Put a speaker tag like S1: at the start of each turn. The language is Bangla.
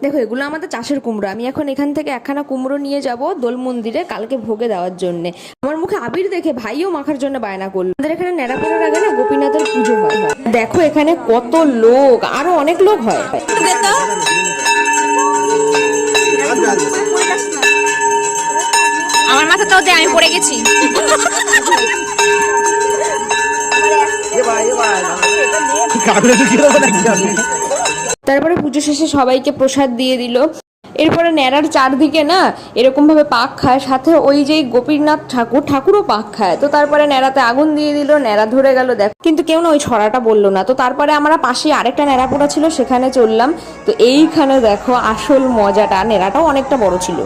S1: দেখো এগুলো আমাদের চাষের কুমড়ো। আমি এখন এখান থেকে একখানা কুমড়ো নিয়ে যাব দোল মন্দিরে কালকে ভোগে দেওয়ার জন্য। আমার মুখে আবির দেখে ভাইও মাখার জন্য বায়না করলো। আমাদের এখানে নেড়া পড়ার আগে না গোপীনাথের পুজো হয়। দেখো এখানে কত লোক, আরো অনেক লোক হয়।
S2: আমার মাথাটাও দিয়ে আমি পড়ে গেছি।
S1: তারপরে পুজো শেষে সবাইকে প্রসাদ দিয়ে দিল। এরপরে ন্যাড়ার চারদিকে না এরকম ভাবে পাক খায়, সাথে ওই যে গোপীনাথ ঠাকুরও পাক খায়। তো তারপরে ন্যাড়াতে আগুন দিয়ে দিল, ন্যাড়া ধরে গেল। দেখ কিন্তু কেউ না ওই ছড়াটা বললো না। তো তারপরে আমরা পাশে আরেকটা ন্যাড়া পোড়া ছিল, সেখানে চললাম। তো এইখানে দেখো আসল মজাটা, ন্যাড়াটাও অনেকটা বড় ছিল।